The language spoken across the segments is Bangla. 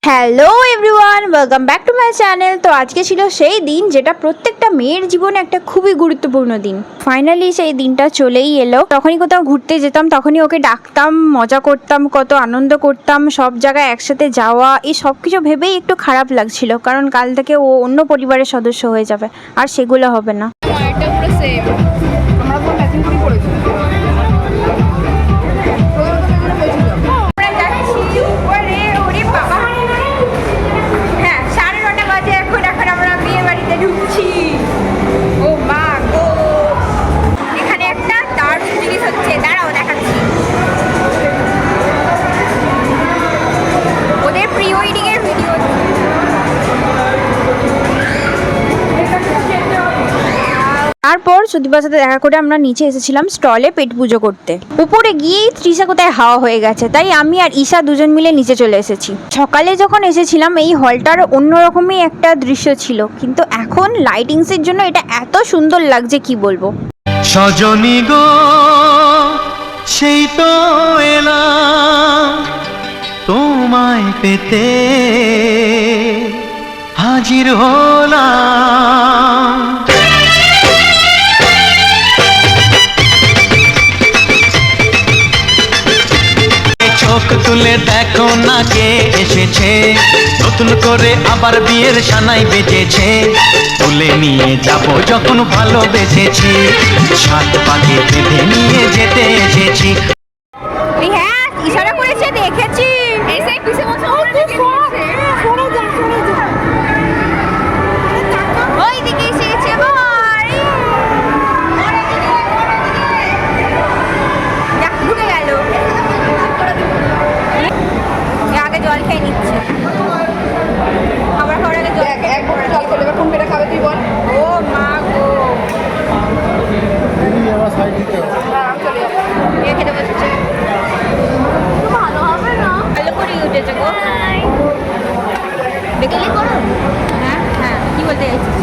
Hello everyone, welcome back to my channel. তো আজকে ছিল সেই দিন যেটা প্রত্যেকটা মেয়ের জীবনে একটা খুবই গুরুত্বপূর্ণ দিন। ফাইনালি সেই দিনটা চলেই এলো। তখনই কোথাও ঘুরতে যেতাম, তখনই ওকে ডাকতাম, মজা করতাম, কত আনন্দ করতাম, সব জায়গায় একসাথে যাওয়া, এই সব কিছু ভেবেই একটু খারাপ লাগছিল, কারণ কাল থেকে ও অন্য পরিবারের সদস্য হয়ে যাবে, আর সেগুলো হবে না। তারপর সুদীপার সাথে দেখা করে আমরা নিচে এসেছিলাম স্টলে পেট পুজো করতে। উপরে গিয়েই তৃষা কোথায় হাওয়া হয়ে গেছে, তাই আমি আর ঈশা দুজন মিলে নিচে চলে এসেছি। সকালে যখন এসেছিলাম এই হলটার অন্যরকমই একটা দৃশ্য ছিল, কিন্তু এখন লাইটিংসের জন্য এটা এত সুন্দর লাগছে কি বলবো। সজনী গো সেই তো এলাম তোমায় পেতে, হাজির হলাম। চোখ তুলে দেখো না কে এসেছে, নতুন করে আবার বিয়ের সানাই বেজেছে। তুলে নিয়ে যাব যখন ভালোবেসেছি, সাত পাকে বেঁধে নিয়ে যেতে এসেছি। হ্যাঁ, ইশারা করেছে, দেখেছি। জল খেয়ে নিচ্ছে, খাবার খাওয়ার আগে এক বোতল জল খেলে এবার কোন পেটে খাবে তুই বল। ও মা গো, খেতে বসেছে, ভালো হবে না, ভালো করে উঠেছে গো। দেখলি করো। হ্যাঁ হ্যাঁ, কি বলতে চাইছিস?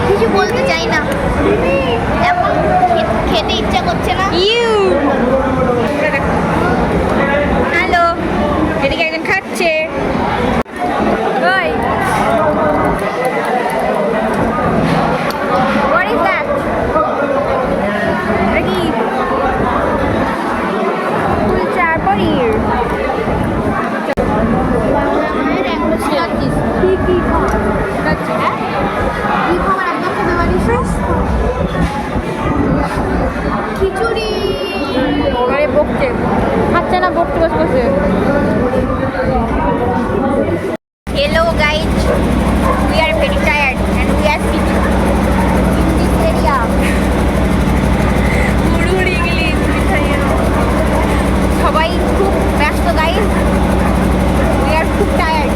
কিছু বলতে চাই না, এখন খেতে ইচ্ছা করছে না। হ্যালো, এদিকে একজন খাচ্ছে। What is that? Ready? Kulcha পনির। খিচুড়ি বকছে, খাচ্ছে না, বকতে বসে বসে। Hello guys, we are very tired and we are sitting in this area. Guru English, সবাই খুব ব্যস্ত guys, we are খুব tired,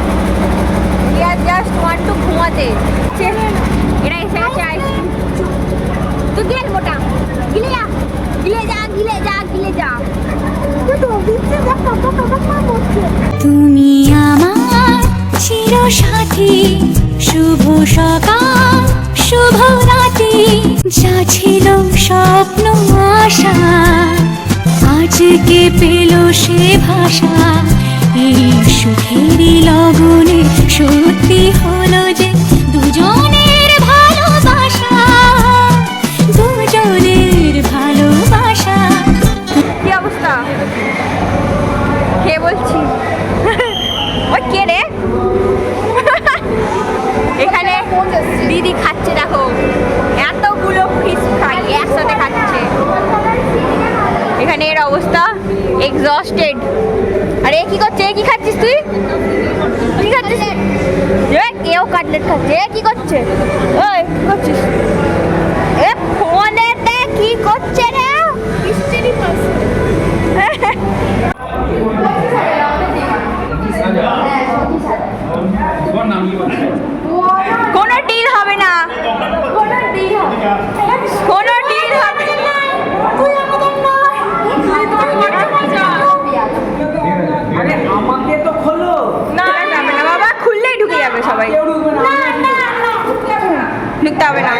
we are just want to ঘুমাতে। এরা এসে গেছে আইসক্রিম। তুই গিলে মোটা, গিলে যা, গিলে যা, গিলে যা, গিলে যা। তুমি আমার চিরসাথী, শুভ সকাল শুভ রাতি, যা ছিল স্বপ্ন আশা আজকে পেল সে ভাষা। এই সুখেরই লগনে সত্যি হলো যে দুজনের ভালোবাসা, দুজনের ভালোবাসা। কি অবস্থা? কে বলছি? ওই কে রে? এখানে দিদি খাচ্ছে, দেখো এতগুলো ফিশ ফ্রাই একসাথে খাচ্ছে। এখানে এর অবস্থা এক্সস্টেড। আরে কি করছে? কি খাচ্ছিস তুই? কি খাচ্ছিস? কেউ কাটলেট খাচ্ছে। কি করছে? ওই কি করছিস? এ ফোনেতে কি করছে রে? কোনো ডিল হবে না, কোনো ডিল হবে না। আমাকে তো খোলো না যাবে না বাবা, খুললেই ঢুকে যাবে সবাই। ঢুকতে হবে না।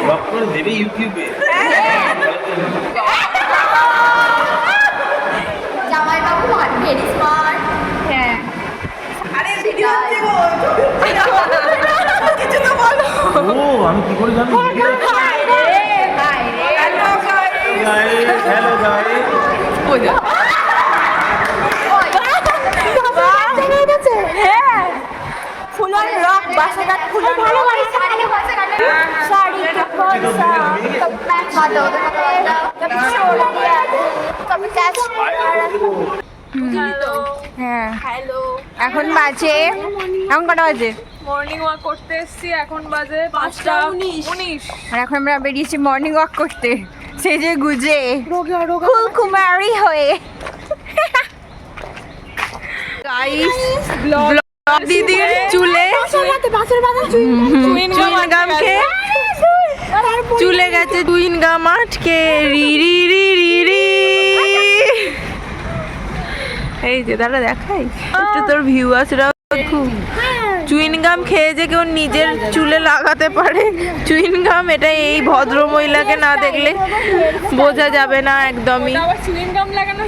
ব্লগ করে দেবে ইউটিউবে। জামাইবাবু ভেরি স্মার্ট। হ্যাঁ ও আমি কি করে জানি? হ্যালো গাইস, হ্যাঁ এখন বাজে, এখন কটা বাজে? মর্নিং ওয়াক করতে এসেছি, এখন বাজে 5:19। আর এখন আমরা বেরিয়েছি মর্নিং ওয়াক করতে, সেজে গুজে কুমারী হয়ে। গাইস ব্লগ দিদির চুলে চুইন গাম খেয়ে চুলে গেছে, চুইন গাম আটকে রি রি রি রি রি। এই যে দাদা দেখাই একটু, তোর ভিউয়ার্সরাও খুব চুইন গাম খেয়ে যে কেউ নিজের চুলে লাগাতে পারে চুইন গাম, এটা এই ভদ্র মহিলাকে না দেখলে বোঝা যাবে না একদমই। আবার চুইং গাম লাগানো